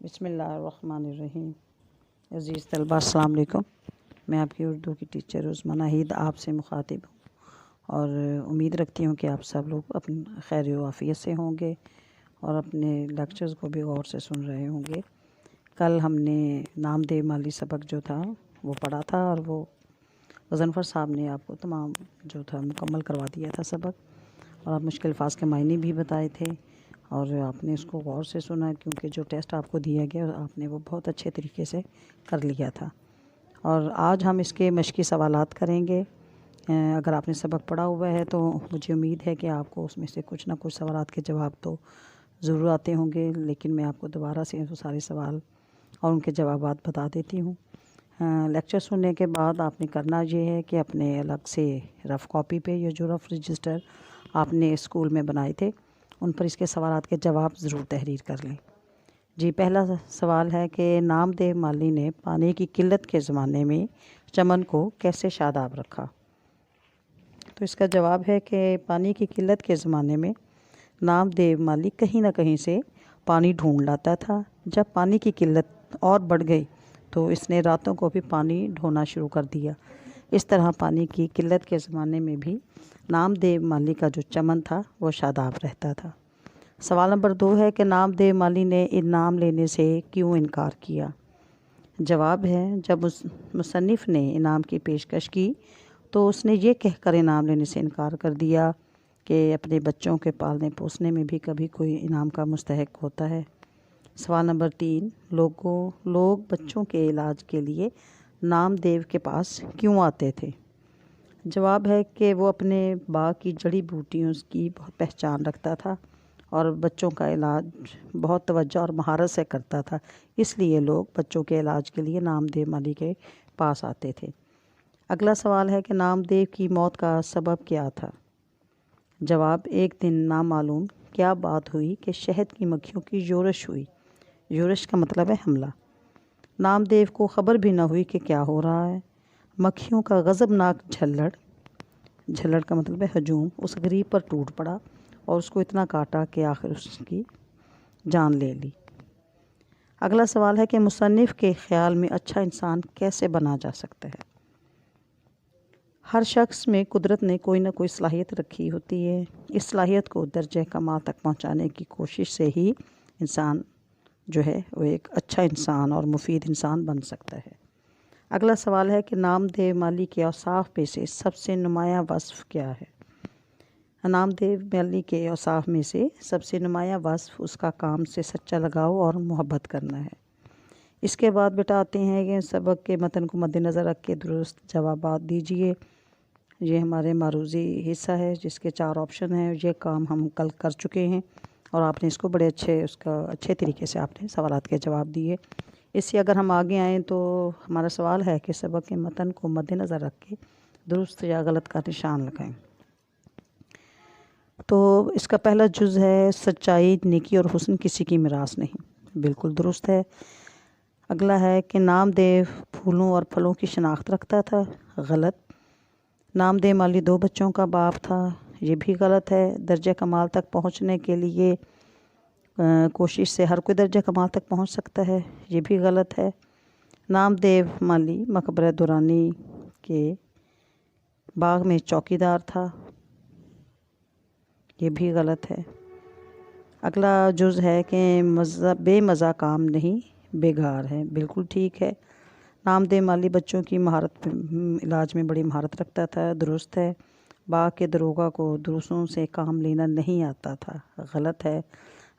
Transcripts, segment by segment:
बिस्मिल्लाहिर्रहमानिर्रहीम। अज़ीज़ तलबा अस्सलाम वालेकुम। मैं आपकी उर्दू की टीचर उस्मा नाहिद आपसे मुखातिब हूँ और उम्मीद रखती हूँ कि आप सब लोग अपनी खैर व आफ़ियत से होंगे और अपने लेक्चर्स को भी गौर से सुन रहे होंगे। कल हमने नामदेव माली सबक जो था वो पढ़ा था और वो गज़नफ़र साहब ने आपको तमाम जो था मुकम्मल करवा दिया था सबक, और आप मुश्किल अल्फाज के मायने भी बताए थे और आपने इसको गौर से सुना, क्योंकि जो टेस्ट आपको दिया गया आपने वो बहुत अच्छे तरीके से कर लिया था। और आज हम इसके मश्की सवालात करेंगे। अगर आपने सबक पढ़ा हुआ है तो मुझे उम्मीद है कि आपको उसमें से कुछ ना कुछ सवालात के जवाब तो ज़रूर आते होंगे, लेकिन मैं आपको दोबारा से वो सारे सवाल और उनके जवाबात बता देती हूँ। लेक्चर सुनने के बाद आपने करना ये है कि अपने अलग से रफ़ कॉपी पे या जो रफ़ रजिस्टर आपने स्कूल में बनाए थे उन पर इसके सवालात के जवाब ज़रूर तहरीर कर लें। जी, पहला सवाल है कि नामदेव माली ने पानी की किल्लत के ज़माने में चमन को कैसे शादाब रखा। तो इसका जवाब है कि पानी की किल्लत के ज़माने में नामदेव माली कहीं ना कहीं से पानी ढूंढ लाता था। जब पानी की किल्लत और बढ़ गई तो इसने रातों को भी पानी ढोना शुरू कर दिया। इस तरह पानी की किल्लत के ज़माने में भी नामदेव माली का जो चमन था वो शादाब रहता था। सवाल नंबर 2 है कि नामदेव माली ने इनाम लेने से क्यों इनकार किया। जवाब है, जब उस मुसन्निफ़ ने इनाम की पेशकश की तो उसने ये कहकर इनाम लेने से इनकार कर दिया कि अपने बच्चों के पालने पोसने में भी कभी कोई इनाम का मुस्तहक होता है। सवाल नंबर 3, लोग बच्चों के इलाज के लिए नामदेव के पास क्यों आते थे। जवाब है कि वो अपने बाग की जड़ी बूटियों की बहुत पहचान रखता था और बच्चों का इलाज बहुत तवज्जो और महारत से करता था, इसलिए लोग बच्चों के इलाज के लिए नामदेव माली के पास आते थे। अगला सवाल है कि नामदेव की मौत का सबब क्या था। जवाब, एक दिन नामालूम क्या बात हुई कि शहद की मक्खियों की योरश हुई। योरश का मतलब है हमला। नामदेव को ख़बर भी न हुई कि क्या हो रहा है। मक्खियों का गज़बनाक झल्लड़ का मतलब है हजूम उस गरीब पर टूट पड़ा और उसको इतना काटा कि आखिर उसकी जान ले ली। अगला सवाल है कि मुसन्निफ़ के ख़्याल में अच्छा इंसान कैसे बना जा सकता है। हर शख्स में कुदरत ने कोई ना कोई सलाहियत रखी होती है। इस सलाहियत को दर्जे कमाल तक पहुंचाने की कोशिश से ही इंसान जो है वो एक अच्छा इंसान और मुफीद इंसान बन सकता है। अगला सवाल है कि नामदेव माली के औसाफ में से सबसे नुमाया वस्फ़ क्या है। नामदेव माली के औसाफ में से सबसे नुमाया वस्फ़ उसका काम से सच्चा लगाव और मोहब्बत करना है। इसके बाद बेटा आते हैं कि सबक के मतन को मद्देनज़र रख के दुरुस्त जवाबात दीजिए। ये हमारे मारूज़ी हिस्सा है जिसके 4 ऑप्शन हैं। ये काम हम कल कर चुके हैं और आपने इसको बड़े अच्छे तरीके से आपने सवालात के जवाब दिए। इससे अगर हम आगे आएँ तो हमारा सवाल है कि सबक के मतन को मद्देनज़र रख के दुरुस्त या गलत का निशान लगाएं। तो इसका पहला जुज़ है सच्चाई, नेकी और हुस्न किसी की मिरास नहीं, बिल्कुल दुरुस्त है। अगला है कि नामदेव फूलों और फलों की शनाख्त रखता था, गलत। नामदेव माली 2 बच्चों का बाप था, ये भी गलत है। दर्जे कमाल तक पहुंचने के लिए कोशिश से हर कोई दर्जे कमाल तक पहुंच सकता है, ये भी गलत है। नामदेव माली मकबरा दुरानी के बाग में चौकीदार था, ये भी गलत है। अगला जुज़ है कि बेमज़ा काम नहीं बेगार है, बिल्कुल ठीक है। नामदेव माली बच्चों की इलाज में बड़ी महारत रखता था, दुरुस्त है। बाग के दरोगा को दूसरों से काम लेना नहीं आता था, गलत है।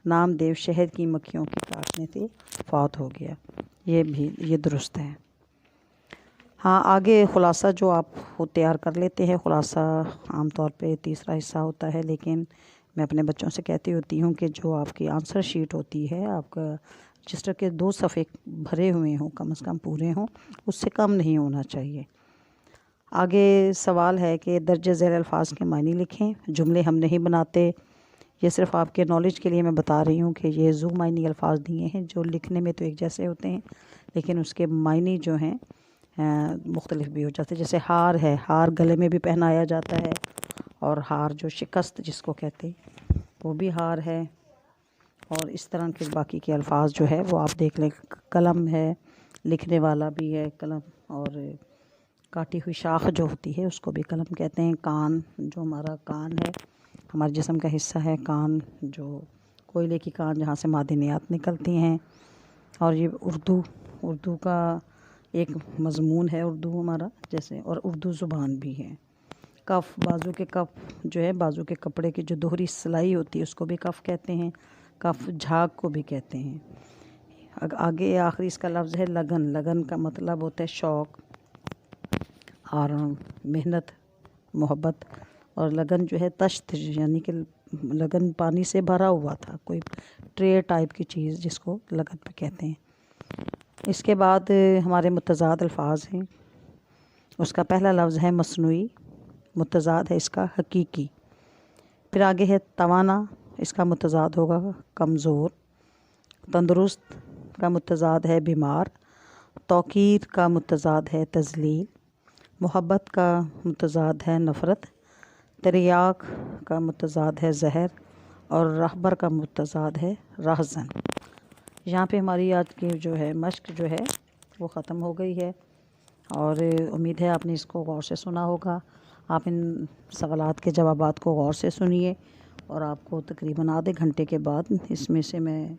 नामदेव शहद की मक्खियों के काटने से फौत हो गया, ये दुरुस्त है। हाँ, आगे ख़ुलासा जो आप तैयार कर लेते हैं। ख़ुलासा आम तौर पे तीसरा हिस्सा होता है, लेकिन मैं अपने बच्चों से कहती होती हूँ कि जो आपकी आंसर शीट होती है, आपका रजिस्टर के 2 सफ़े भरे हुए हों, कम से कम पूरे हों, उससे कम नहीं होना चाहिए। आगे सवाल है कि दर्ज झैल अल्फाज के मायने लिखें। जुमले हम नहीं बनाते, ये सिर्फ़ आपके नॉलेज के लिए मैं बता रही हूँ कि ये ज़ू मायनी अल्फाज दिए हैं जो लिखने में तो एक जैसे होते हैं, लेकिन उसके मायने जो हैं मुख्तलिफ भी हो जाते हैं। जैसे हार है, हार गले में भी पहनाया जाता है, और हार जो शिकस्त जिसको कहते हैं वो भी हार है। और इस तरह के बाकी के अल्फाज जो है वो आप देख लें। कलम है, लिखने वाला भी है कलम, और काटी हुई शाख जो होती है उसको भी कलम कहते हैं। कान, जो हमारा कान है, हमारे जिस्म का हिस्सा है कान, जो कोयले की कान जहाँ से मादनियात निकलती हैं। और ये उर्दू का एक मज़मून है उर्दू हमारा, जैसे, और उर्दू ज़ुबान भी है। कफ़, बाजू के कफ़ जो है, बाजू के कपड़े की जो दोहरी सिलाई होती है उसको भी कफ़ कहते हैं। कफ़ झाग को भी कहते हैं। आगे आखिरी इसका लफ्ज़ है लगन। लगन का मतलब होता है शौक़ और मेहनत, मोहब्बत। और लगन जो है तश्त, यानी कि लगन पानी से भरा हुआ था, कोई ट्रे टाइप की चीज़ जिसको लगन पे कहते हैं। इसके बाद हमारे मुतज़ाद अल्फाज हैं। उसका पहला लफ्ज़ है मसनूई, मुतज़ाद है इसका हकीकी। फिर आगे है तवाना, इसका मुतज़ाद होगा कमज़ोर। तंदुरुस्त का मुतज़ाद है बीमार। तौक़ीर का मुतज़ाद है तज़लील। मोहब्बत का मुतज़ाद है नफ़रत। तिरयाक का मुतज़ाद है ज़हर। और रहबर का मुतज़ाद है रहज़न। यहाँ पे हमारी आज की जो है मश्क जो है वो ख़त्म हो गई है, और उम्मीद है आपने इसको गौर से सुना होगा। आप इन सवालात के जवाबात को गौर से सुनिए, और आपको तकरीबन आधे घंटे के बाद इसमें से मैं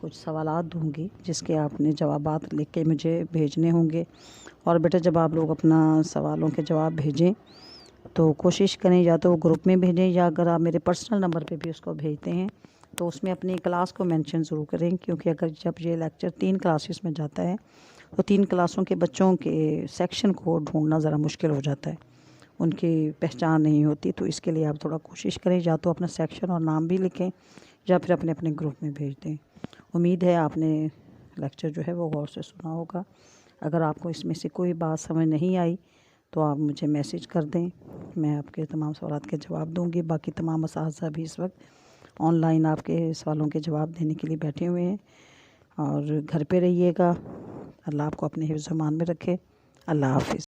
कुछ सवालात दूँगी जिसके आपने जवाबात लिख के मुझे भेजने होंगे। और बेटा जब आप लोग अपना सवालों के जवाब भेजें तो कोशिश करें या तो ग्रुप में भेजें, या अगर आप मेरे पर्सनल नंबर पे भी उसको भेजते हैं तो उसमें अपनी क्लास को मेंशन ज़रूर करें, क्योंकि अगर जब ये लेक्चर 3 क्लासेस में जाता है तो 3 क्लासों के बच्चों के सेक्शन को ढूंढना ज़रा मुश्किल हो जाता है, उनकी पहचान नहीं होती। तो इसके लिए आप थोड़ा कोशिश करें, या तो अपना सेक्शन और नाम भी लिखें या फिर अपने अपने ग्रुप में भेज दें। उम्मीद है आपने लेक्चर जो है वो गौर से सुना होगा। अगर आपको इसमें से कोई बात समझ नहीं आई तो आप मुझे मैसेज कर दें, मैं आपके तमाम सवालात के जवाब दूंगी। बाकी तमाम असातिज़ा भी इस वक्त ऑनलाइन आपके सवालों के जवाब देने के लिए बैठे हुए हैं। और घर पे रहिएगा। अल्लाह आपको अपने हिफ्ज़-ओ-मान में रखे। अल्लाह हाफ़िज़।